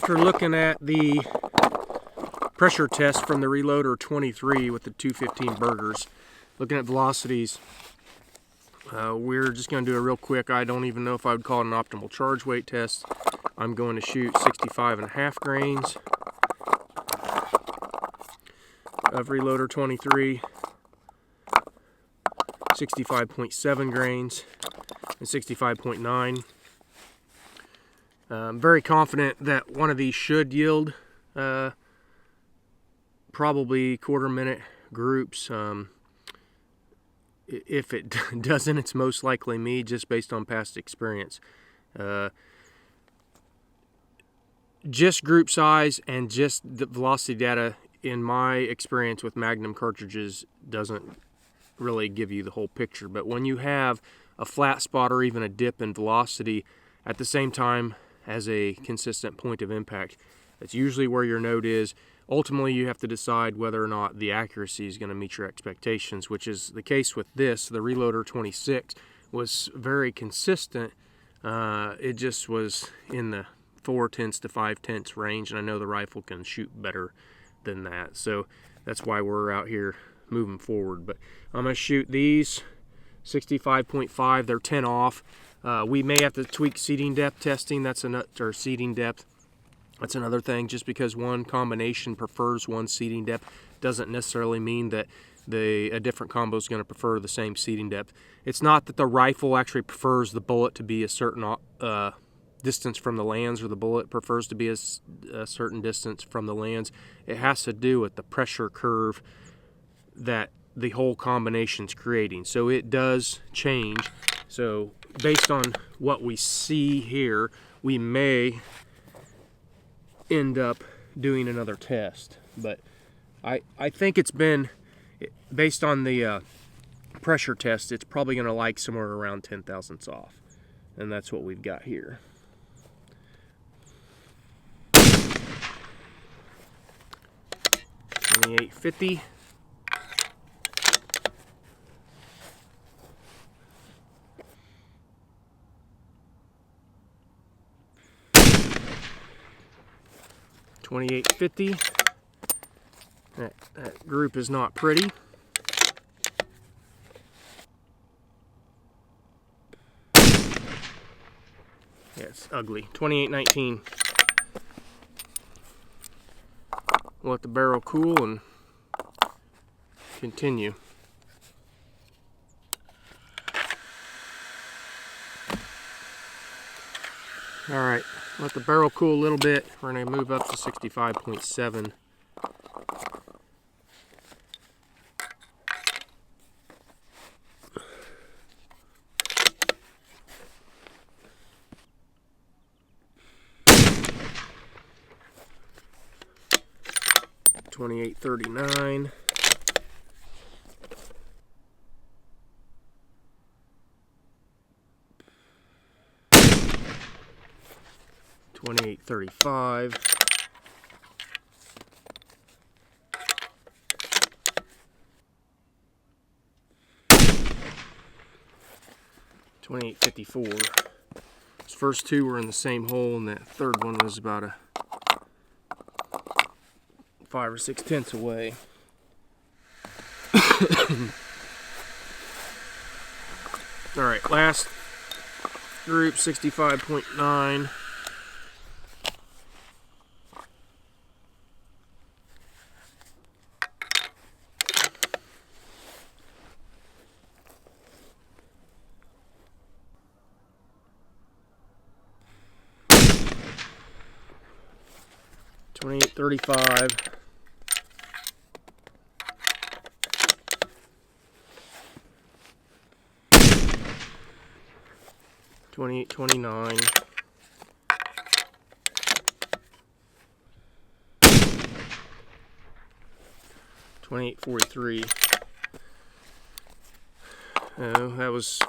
after looking at the pressure test from the Reloder 23 with the 215 burgers, looking at velocities, we're just going to do a real quick, I don't even know if I would call it an optimal charge weight test. I'm going to shoot 65.5 grains of Reloder 23, 65.7 grains, and 65.9. I'm very confident that one of these should yield probably quarter-minute groups. If it doesn't, it's most likely me, just based on past experience. Just group size and just the velocity data, in my experience with Magnum cartridges, doesn't really give you the whole picture. But when you have a flat spot or even a dip in velocity at the same time as a consistent point of impact, that's usually where your note is. Ultimately, you have to decide whether or not the accuracy is going to meet your expectations, which is the case with this. The Reloder 26 was very consistent. It just was in the 4/10 to 5/10 range, and I know the rifle can shoot better than that. So that's why we're out here moving forward. But I'm going to shoot these 65.5. They're 10 off. We may have to tweak seating depth testing. Or seating depth. That's another thing. Just because one combination prefers one seating depth doesn't necessarily mean that a different combo is going to prefer the same seating depth. It's not that the rifle actually prefers the bullet to be a certain distance from the lands, or the bullet prefers to be a certain distance from the lands. It has to do with the pressure curve that the whole combination's creating. So it does change. So based on what we see here, we may end up doing another test. But I think it's been, based on the pressure test, it's probably going to like somewhere around 10 thousandths off. And that's what we've got here. $28.50. $28.50. That group is not pretty. Yeah, it's ugly. $28.19. We'll let the barrel cool and continue. Alright, let the barrel cool a little bit. We're going to move up to 65.7. $28.39. $28.35. $28.54. Those first two were in the same hole, and that third one was about a 5 or 6 tenths away. All right, last group, 65.9. $28.35. $28.29. $28.43. Oh, that was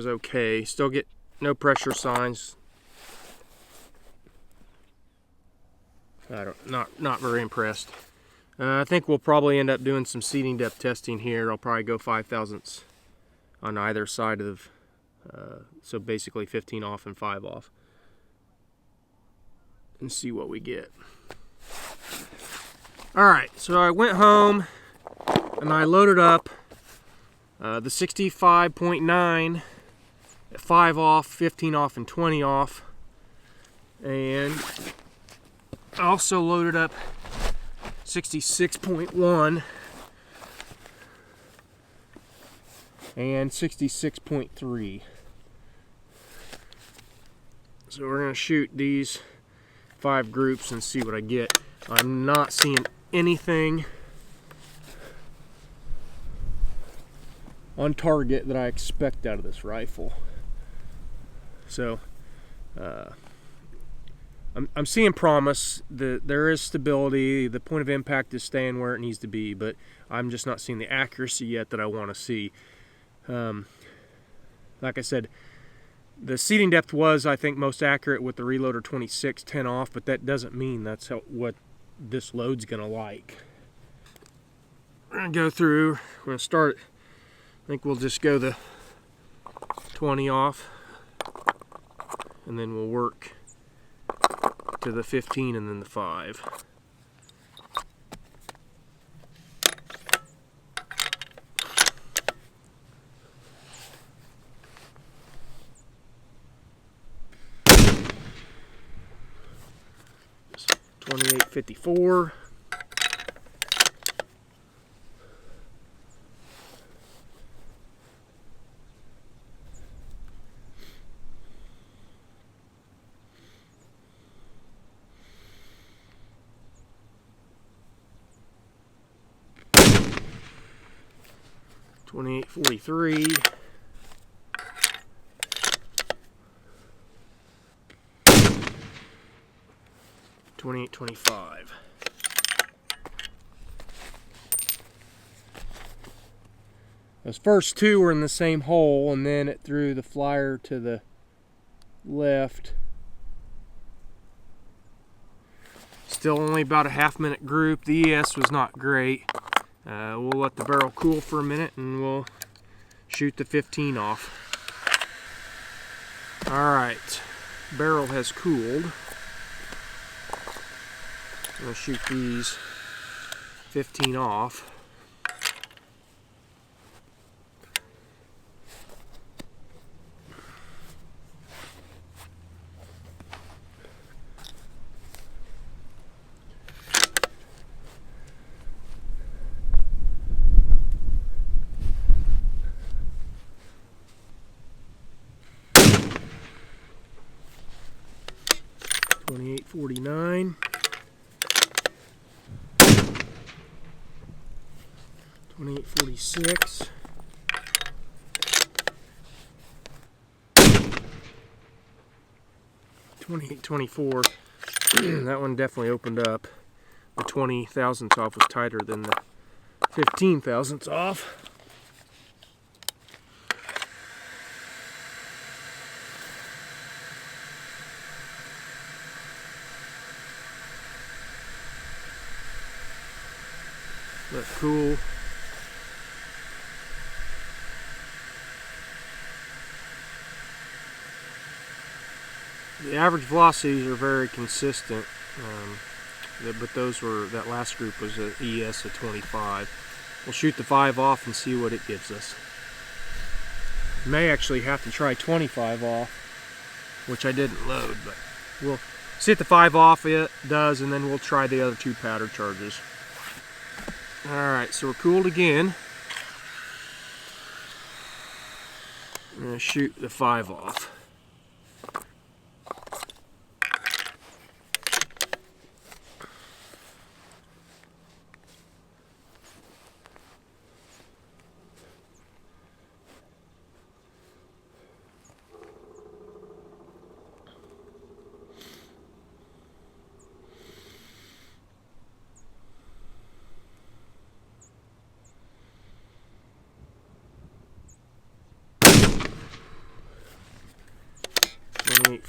okay. Still get no pressure signs. Not very impressed. I think we'll probably end up doing some seating depth testing here. I'll probably go 5 thousandths on either side of, so basically 15 off and 5 off. and see what we get. Alright, so I went home and I loaded up the 65.9 at 5 off, 15 off, and 20 off. And I also loaded up 66.1 and 66.3. So we're going to shoot these 5 groups and see what I get. I'm not seeing anything on target that I expect out of this rifle. So I'm seeing promise. There is stability. The point of impact is staying where it needs to be, but I'm just not seeing the accuracy yet that I want to see. Like I said, the seating depth was, I think, most accurate with the Reloder 26 10 off, but that doesn't mean that's what this load's gonna like. We're gonna go through. We're gonna start. I think we'll just go the 20 off, and then we'll work to the 15 and then the 5. .2854. .2843. .2825. Those first two were in the same hole, and then it threw the flyer to the left. Still only about a half-minute group. The ES was not great. We'll let the barrel cool for a minute, and we'll shoot the 15 off. Alright, barrel has cooled. I'm going to shoot these 15 off. .2849. 2846. .2824. That one definitely opened up. The 20 thousandths off was tighter than the 15 thousandths off. Let cool. The average velocities are very consistent, but that last group was an ES of 25. We'll shoot the 5 off and see what it gives us. May actually have to try 25 off, which I didn't load, but we'll see what the 5 off it does, and then we'll try the other 2 powder charges. Alright, so we're cooled again. I'm going to shoot the 5 off.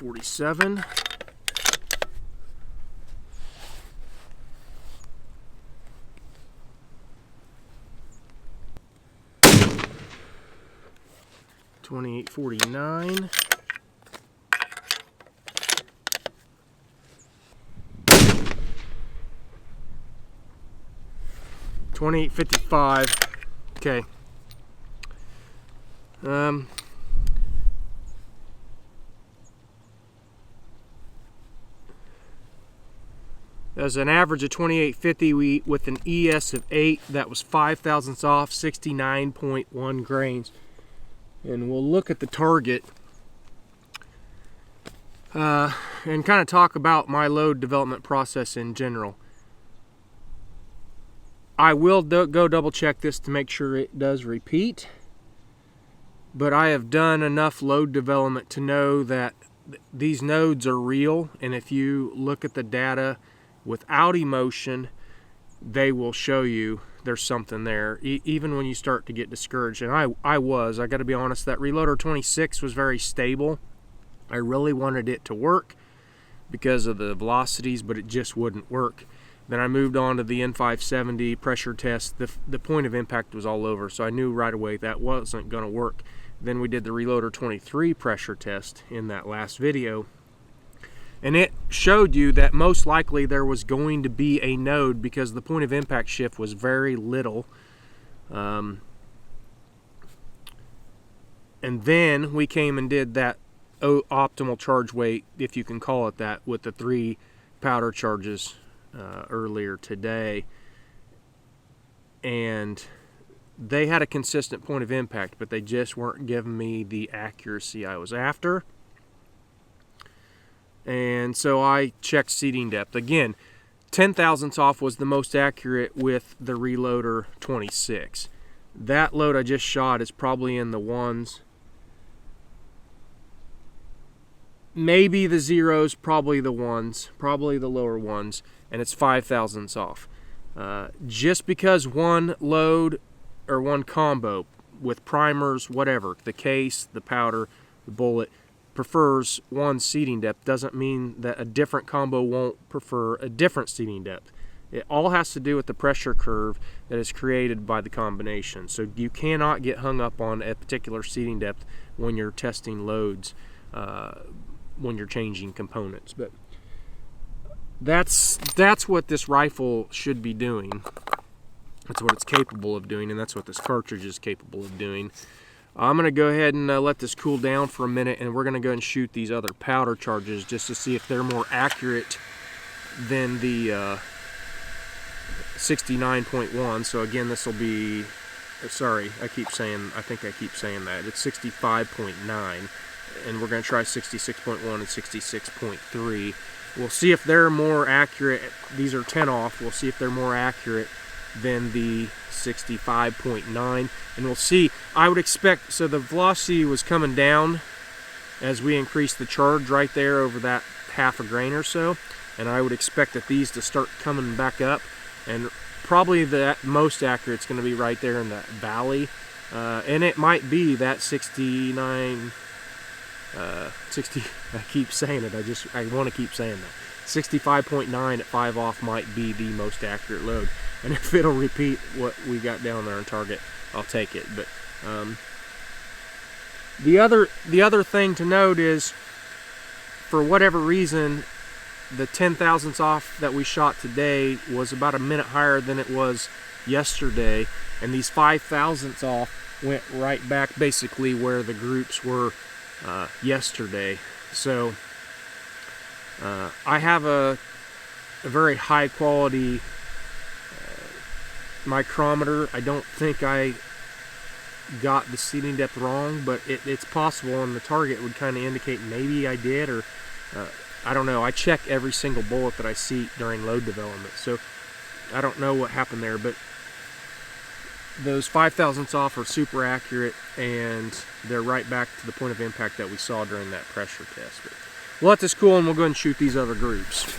.4847. .2849. 2855. Okay. As an average of 2850 with an ES of 8, that was 5 thousandths off, 69.1 grains. And we'll look at the target and kind of talk about my load development process in general. I will go double check this to make sure it does repeat, but I have done enough load development to know that these nodes are real, and if you look at the data without emotion, they will show you there's something there, even when you start to get discouraged. And I got to be honest, that Reloder 26 was very stable. I really wanted it to work because of the velocities, but it just wouldn't work. Then I moved on to the N570 pressure test. The point of impact was all over, so I knew right away that wasn't going to work. Then we did the Reloder 23 pressure test in that last video, and it showed you that most likely there was going to be a node because the point of impact shift was very little. And then we came and did that optimal charge weight, if you can call it that, with the 3 powder charges earlier today. And they had a consistent point of impact, but they just weren't giving me the accuracy I was after. And so I checked seating depth. Again, 10 thousandths off was the most accurate with the Reloder 26. That load I just shot is probably in the ones. Maybe the zeros, probably the ones, probably the lower ones, and it's 5 thousandths off. Just because one load or one combo with primers, whatever, the case, the powder, the bullet, prefers one seating depth doesn't mean that a different combo won't prefer a different seating depth. It all has to do with the pressure curve that is created by the combination. So you cannot get hung up on a particular seating depth when you're testing loads, when you're changing components. But that's what this rifle should be doing. That's what it's capable of doing, and that's what this cartridge is capable of doing. I'm going to go ahead and let this cool down for a minute, and we're going to go and shoot these other powder charges just to see if they're more accurate than the 69.1. So again, this will be, sorry, I think I keep saying that. It's 65.9, and we're going to try 66.1 and 66.3. We'll see if they're more accurate. These are 10 off. We'll see if they're more accurate than the 65.9, and we'll see. I would expect, so the velocity was coming down as we increased the charge right there over that half a grain or so, and I would expect that these to start coming back up, and probably the most accurate is going to be right there in the valley, and it might be that 69, 60, I keep saying it, I want to keep saying that. 65.9 at 5 off might be the most accurate load. And if it'll repeat what we got down there on target, I'll take it. But the other thing to note is, for whatever reason, the 10 thousandths off that we shot today was about a minute higher than it was yesterday, and these 5 thousandths off went right back basically where the groups were yesterday. So I have a very high quality micrometer. I don't think I got the seating depth wrong, but it's possible, and the target would kind of indicate maybe I did, or I don't know. I check every single bullet that I seat during load development, so I don't know what happened there, but those 5 thousandths off are super accurate, and they're right back to the point of impact that we saw during that pressure test. But we'll let this cool, and we'll go and shoot these other groups.